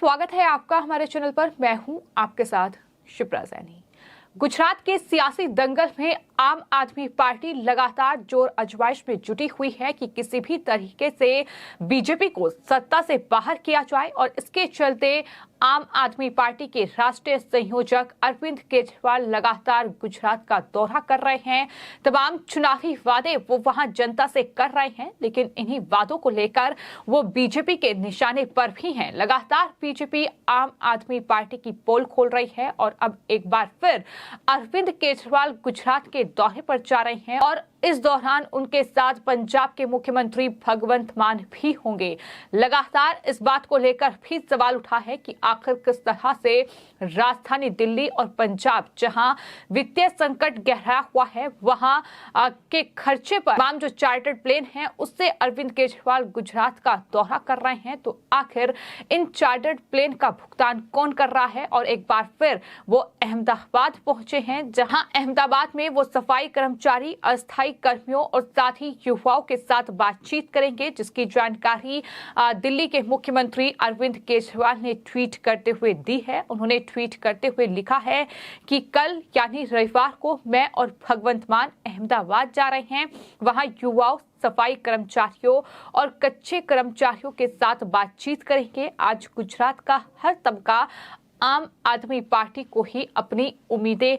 स्वागत है आपका हमारे चैनल पर। मैं हूं आपके साथ शिप्रा सैनी। गुजरात के सियासी दंगल में आम आदमी पार्टी लगातार जोर आजमाइश में जुटी हुई है कि किसी भी तरीके से बीजेपी को सत्ता से बाहर किया जाए और इसके चलते आम आदमी पार्टी के राष्ट्रीय संयोजक अरविंद केजरीवाल लगातार गुजरात का दौरा कर रहे हैं। तमाम चुनावी वादे वो वहां जनता से कर रहे हैं, लेकिन इन्हीं वादों को लेकर वो बीजेपी के निशाने पर भी हैं। लगातार बीजेपी आम आदमी पार्टी की पोल खोल रही है और अब एक बार फिर अरविंद केजरीवाल गुजरात के दौरे पर जा रहे हैं और इस दौरान उनके साथ पंजाब के मुख्यमंत्री भगवंत मान भी होंगे। लगातार इस बात को लेकर भी सवाल उठा है कि आखिर किस तरह से राजधानी दिल्ली और पंजाब, जहां वित्तीय संकट गहरा हुआ है, वहां के खर्चे पर तमाम जो चार्टर्ड प्लेन हैं उससे अरविंद केजरीवाल गुजरात का दौरा कर रहे हैं। तो आखिर इन चार्टर्ड प्लेन का भुगतान कौन कर रहा है? और एक बार फिर वो अहमदाबाद पहुंचे हैं, जहां अहमदाबाद में वो सफाई कर्मचारी, अस्थायी कर्मियों और साथ ही युवाओं के साथ बातचीत करेंगे, जिसकी जानकारी दिल्ली के मुख्यमंत्री अरविंद केजरीवाल ने ट्वीट करते हुए दी है। उन्होंने ट्वीट करते हुए लिखा है कि कल यानी रविवार को मैं और भगवंत मान अहमदाबाद जा रहे हैं। वहां युवाओं, सफाई कर्मचारियों और कच्चे कर्मचारियों के साथ बातचीत करेंगे। आज गुजरात का हर तबका आम आदमी पार्टी को ही अपनी उम्मीदें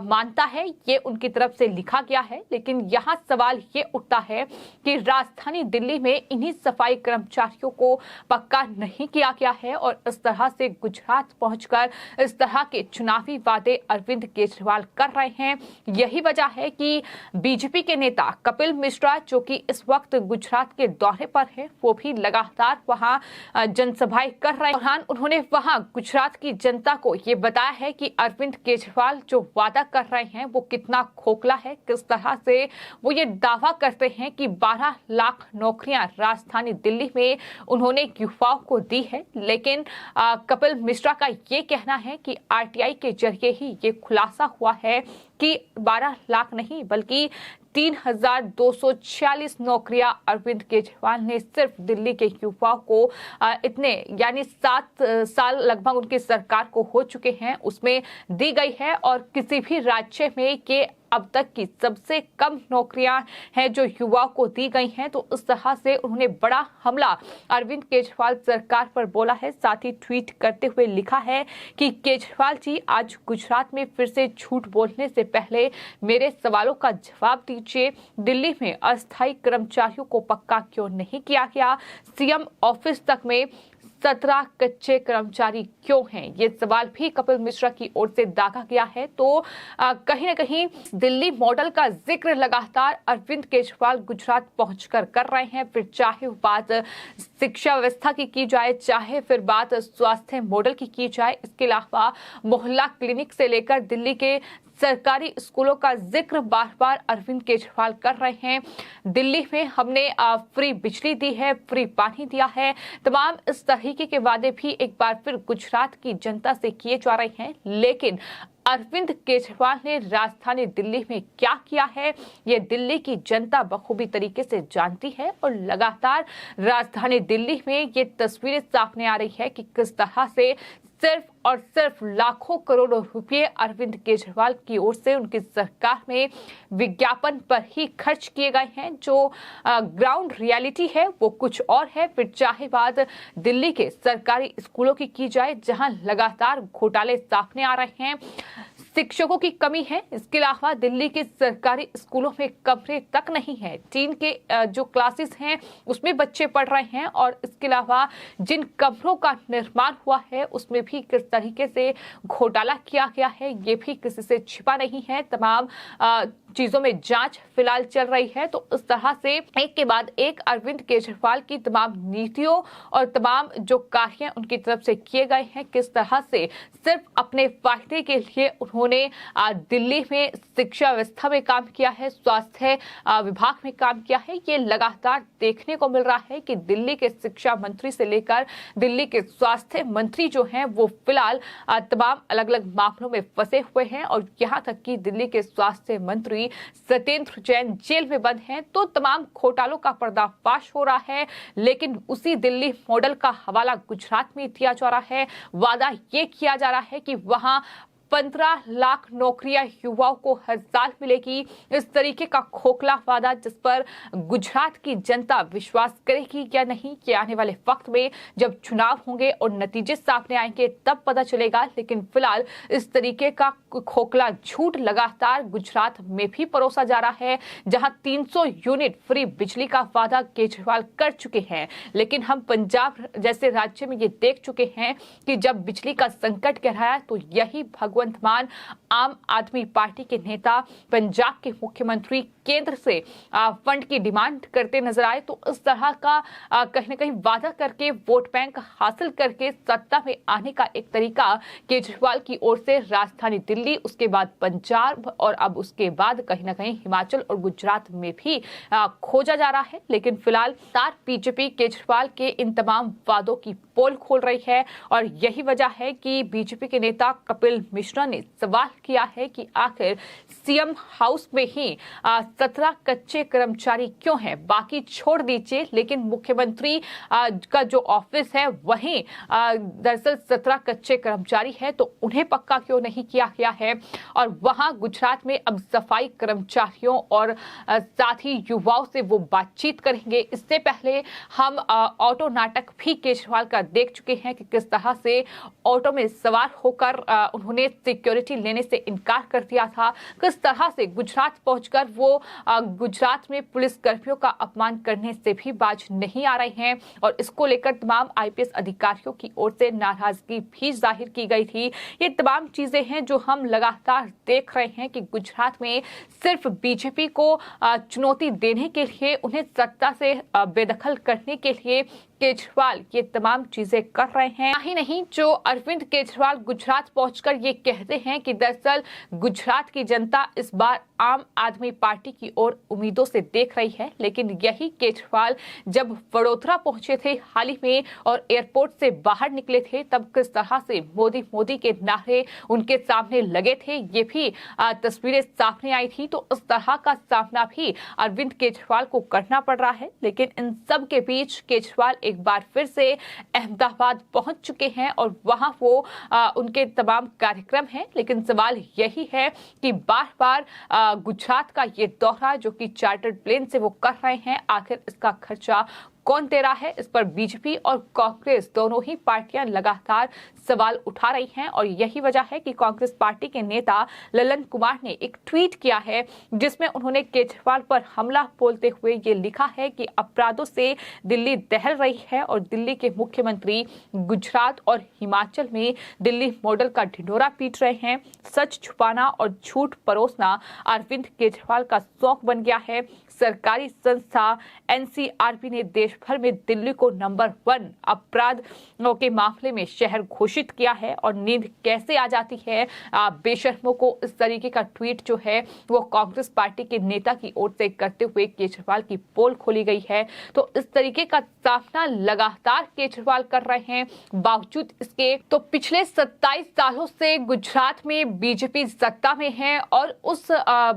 मानता है, ये उनकी तरफ से लिखा गया है। लेकिन यहाँ सवाल ये उठता है कि राजधानी दिल्ली में इन्हीं सफाई कर्मचारियों को पक्का नहीं किया गया है और इस तरह से गुजरात पहुंचकर इस तरह के चुनावी वादे अरविंद केजरीवाल कर रहे हैं। यही वजह है कि बीजेपी के नेता कपिल मिश्रा, जो कि इस वक्त गुजरात के दौरे पर है, वो भी लगातार वहां जनसभाएं कर रहे हैं। उन्होंने वहां गुजरात की जनता को ये बताया है कि अरविंद केजरीवाल जो वादा कर रहे हैं वो कितना खोखला है। किस तरह से वो ये दावा करते हैं कि 12 लाख नौकरियां राजधानी दिल्ली में उन्होंने युवाओं को दी है, लेकिन कपिल मिश्रा का ये कहना है कि आरटीआई के जरिए ही ये खुलासा हुआ है कि 12 लाख नहीं बल्कि 3,246 नौकरियां अरविंद केजरीवाल ने सिर्फ दिल्ली के युवाओं को इतने यानी 7 साल लगभग उनकी सरकार को हो चुके हैं उसमें दी गई है। और किसी भी राज्य में ये अब तक की सबसे कम नौकरियां हैं जो युवाओं को दी गई हैं। तो इस तरह से उन्होंने बड़ा हमला अरविंद केजरीवाल सरकार पर बोला है। साथ ही ट्वीट करते हुए लिखा है कि केजरीवाल जी, आज गुजरात में फिर से झूठ बोलने से पहले मेरे सवालों का जवाब दीजिए। दिल्ली में अस्थायी कर्मचारियों को पक्का क्यों नहीं किया गया? सीएम ऑफिस तक में 17 कच्चे कर्मचारी क्यों हैं? ये सवाल भी कपिल मिश्रा की ओर से दागा गया है। तो कहीं ना कहीं दिल्ली मॉडल का जिक्र लगातार अरविंद केजरीवाल गुजरात पहुंचकर कर रहे हैं। फिर चाहे बात शिक्षा व्यवस्था की जाए, चाहे फिर बात स्वास्थ्य मॉडल की जाए, इसके अलावा मोहल्ला क्लिनिक से लेकर दिल्ली के सरकारी स्कूलों का जिक्र बार बार अरविंद केजरीवाल कर रहे हैं। दिल्ली में हमने फ्री बिजली दी है, फ्री पानी दिया है। तमाम इस तरीके के वादे भी एक बार फिर गुजरात की जनता से किए जा रहे हैं। लेकिन अरविंद केजरीवाल ने राजधानी दिल्ली में क्या किया है, ये दिल्ली की जनता बखूबी तरीके से जानती है। और लगातार राजधानी दिल्ली में ये तस्वीरें सामने आ रही है कि किस तरह से सिर्फ और सिर्फ लाखों करोड़ों रुपए अरविंद केजरीवाल की ओर से उनकी सरकार में विज्ञापन पर ही खर्च किए गए हैं। जो ग्राउंड रियलिटी है वो कुछ और है। फिर चाहे बात दिल्ली के सरकारी स्कूलों की जाए, जहां लगातार घोटाले सामने आ रहे हैं, शिक्षकों की कमी है। इसके अलावा दिल्ली के सरकारी स्कूलों में कमरे तक नहीं है। 3 के जो क्लासेस हैं उसमें बच्चे पढ़ रहे हैं और इसके अलावा जिन कमरों का निर्माण हुआ है उसमें भी किस तरीके से घोटाला किया गया है ये भी किसी से छिपा नहीं है। तमाम चीजों में जांच फिलहाल चल रही है। तो इस तरह से एक के बाद एक अरविंद केजरीवाल की तमाम नीतियों और तमाम जो कार्य उनकी तरफ से किए गए हैं, किस तरह से सिर्फ अपने फायदे के लिए उन्होंने दिल्ली में शिक्षा व्यवस्था में काम किया है, स्वास्थ्य विभाग में काम किया है, ये लगातार देखने को मिल रहा है कि दिल्ली के शिक्षा मंत्री से लेकर दिल्ली के स्वास्थ्य मंत्री जो हैं वो फिलहाल तमाम अलग अलग मामलों में फंसे हुए हैं। और यहाँ तक कि दिल्ली के स्वास्थ्य मंत्री मंत्री सत्येंद्र जैन जेल में बंद हैं, तो तमाम घोटालों का पर्दाफाश हो रहा है। लेकिन उसी दिल्ली मॉडल का हवाला गुजरात में दिया जा रहा है। वादा ये किया जा रहा है कि वहां 15 लाख नौकरियां युवाओं को हर साल मिलेगी। इस तरीके का खोखला वादा जिस पर गुजरात की जनता विश्वास करेगी या नहीं, कि आने वाले वक्त में जब चुनाव होंगे और नतीजे सामने आएंगे तब पता चलेगा। लेकिन फिलहाल इस तरीके का खोखला झूठ लगातार गुजरात में भी परोसा जा रहा है, जहां 300 यूनिट फ्री बिजली का वादा केजरीवाल कर चुके हैं। लेकिन हम पंजाब जैसे राज्य में ये देख चुके हैं कि जब बिजली का संकट गहराया तो यही भगवंत मान आम आदमी पार्टी के नेता पंजाब के मुख्यमंत्री केंद्र से फंड की डिमांड करते नजर आए। तो इस तरह का कहीं न कहीं वादा करके वोट बैंक हासिल करके सत्ता में आने का एक तरीका केजरीवाल की ओर से राजधानी दिल्ली, उसके बाद पंजाब और अब उसके बाद कहीं न कहीं हिमाचल और गुजरात में भी खोजा जा रहा है। लेकिन फिलहाल बीजेपी केजरीवाल के इन तमाम वादों की पोल खोल रही है और यही वजह है कि बीजेपी के नेता कपिल मिश्रा ने सवाल किया है कि आखिर सीएम हाउस में ही 17 कच्चे कर्मचारी क्यों हैं, बाकी छोड़ दीजिए, लेकिन मुख्यमंत्री का जो ऑफिस है वहीं दरअसल 17 कच्चे कर्मचारी हैं, तो उन्हें पक्का क्यों नहीं किया गया है। और वहां गुजरात में अब सफाई कर्मचारियों और साथ ही युवाओं से वो बातचीत करेंगे। इससे पहले हम ऑटो नाटक भी केजरीवाल का देख चुके हैं कि किस तरह से ऑटो में सवार होकर उन्होंने सिक्योरिटी लेने से इनकार कर दिया था, किस तरह से गुजरात पहुंचकर वो गुजरात में पुलिस कर्मियों का अपमान करने से भी बाज नहीं आ रहे हैं। और इसको लेकर तमाम आईपीएस अधिकारियों की ओर से नाराजगी भी जाहिर की गई थी। ये तमाम चीजें हैं जो हम लगातार देख रहे हैं कि गुजरात में सिर्फ बीजेपी को चुनौती देने के लिए, उन्हें सत्ता से बेदखल करने के लिए केजरीवाल ये तमाम चीजें कर रहे हैं। ही नहीं, जो अरविंद केजरीवाल गुजरात पहुंचकर ये कहते हैं कि दरअसल गुजरात की जनता इस बार आम आदमी पार्टी की ओर उम्मीदों से देख रही है। लेकिन यही केजरीवाल जब वडोदरा पहुंचे थे हाल ही में और एयरपोर्ट से बाहर निकले थे, तब किस तरह से मोदी मोदी के नारे उनके सामने लगे थे, ये भी तस्वीरें सामने आई थी। तो इस तरह का सामना भी अरविंद केजरीवाल को करना पड़ रहा है। लेकिन इन सब के बीच केजरीवाल एक बार फिर से अहमदाबाद पहुंच चुके हैं और वहां वो उनके तमाम कार्यक्रम हैं। लेकिन सवाल यही है कि बार बार गुजरात का ये दौरा जो कि चार्टर्ड प्लेन से वो कर रहे हैं, आखिर इसका खर्चा कौन दे रहा है? इस पर बीजेपी और कांग्रेस दोनों ही पार्टियां लगातार सवाल उठा रही हैं। और यही वजह है कि कांग्रेस पार्टी के नेता ललन कुमार ने एक ट्वीट किया है जिसमें उन्होंने केजरीवाल पर हमला बोलते हुए ये लिखा है कि अपराधों से दिल्ली दहल रही है और दिल्ली के मुख्यमंत्री गुजरात और हिमाचल में दिल्ली मॉडल का ढिंढोरा पीट रहे हैं। सच छुपाना और झूठ परोसना अरविंद केजरीवाल का शौक बन गया है। सरकारी संस्था एनसीआरबी ने देश भर में दिल्ली को नंबर 1 अपराधों के मामले में शहर घोषित किया है। और नींद कैसे आ जाती है बेशर्मों को, इस तरीके का ट्वीट जो है वो कांग्रेस पार्टी के नेता की ओर से करते हुए केजरीवाल की पोल खोली गई है। तो इस तरीके का सामना लगातार केजरीवाल कर रहे हैं। बावजूद इसके तो पिछले 27 सालों से गुजरात में बीजेपी सत्ता में है और उस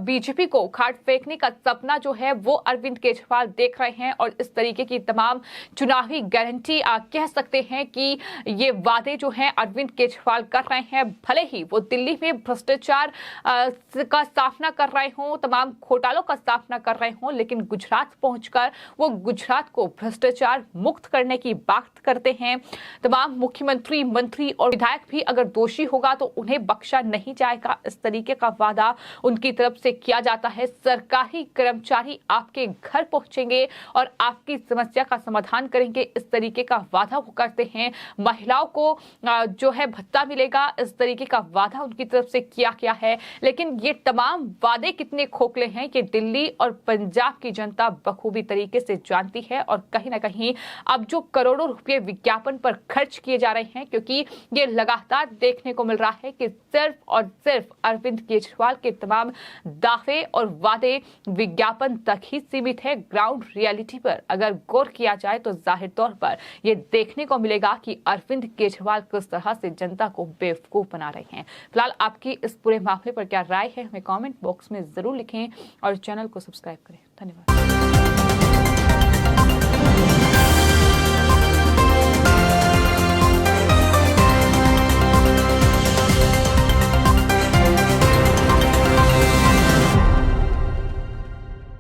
बीजेपी को उखाड़ फेंकने का सपना जो है वो अरविंद केजरीवाल देख रहे हैं। और इस तरीके की तमाम चुनावी गारंटी कह सकते हैं कि ये वादे जो हैं अरविंद केजरीवाल कर रहे हैं। भले ही वो दिल्ली में भ्रष्टाचार का सामना कर रहे हों, तमाम घोटालों का सामना कर रहे हों, लेकिन गुजरात पहुंचकर वो गुजरात को भ्रष्टाचार मुक्त करने की बात करते हैं। तमाम मुख्यमंत्री, मंत्री और विधायक भी अगर दोषी होगा तो उन्हें बख्शा नहीं जाएगा, इस तरीके का वादा उनकी तरफ से किया जाता है। सरकारी कर्मचारी आपके घर पहुंचेंगे और आपकी समस्या का समाधान करेंगे, इस तरीके का वादा वो करते हैं। महिलाओं को जो है भत्ता मिलेगा, इस तरीके का वादा उनकी तरफ से किया गया है। लेकिन ये तमाम वादे कितने खोखले हैं कि दिल्ली और पंजाब की जनता बखूबी तरीके से जानती है। और कहीं ना कहीं अब जो करोड़ों रुपए विज्ञापन पर खर्च किए जा रहे हैं, क्योंकि ये लगातार देखने को मिल रहा है कि सिर्फ और सिर्फ अरविंद केजरीवाल के तमाम दावे और वादे विज्ञापन तक ही सीमित है। ग्राउंड रियलिटी पर अगर गौर गौर किया जाए तो जाहिर तौर पर यह देखने को मिलेगा कि अरविंद केजरीवाल किस तरह से जनता को बेवकूफ बना रहे हैं। फिलहाल आपकी इस पूरे मामले पर क्या राय है, हमें कमेंट बॉक्स में जरूर लिखें और चैनल को सब्सक्राइब करें। धन्यवाद।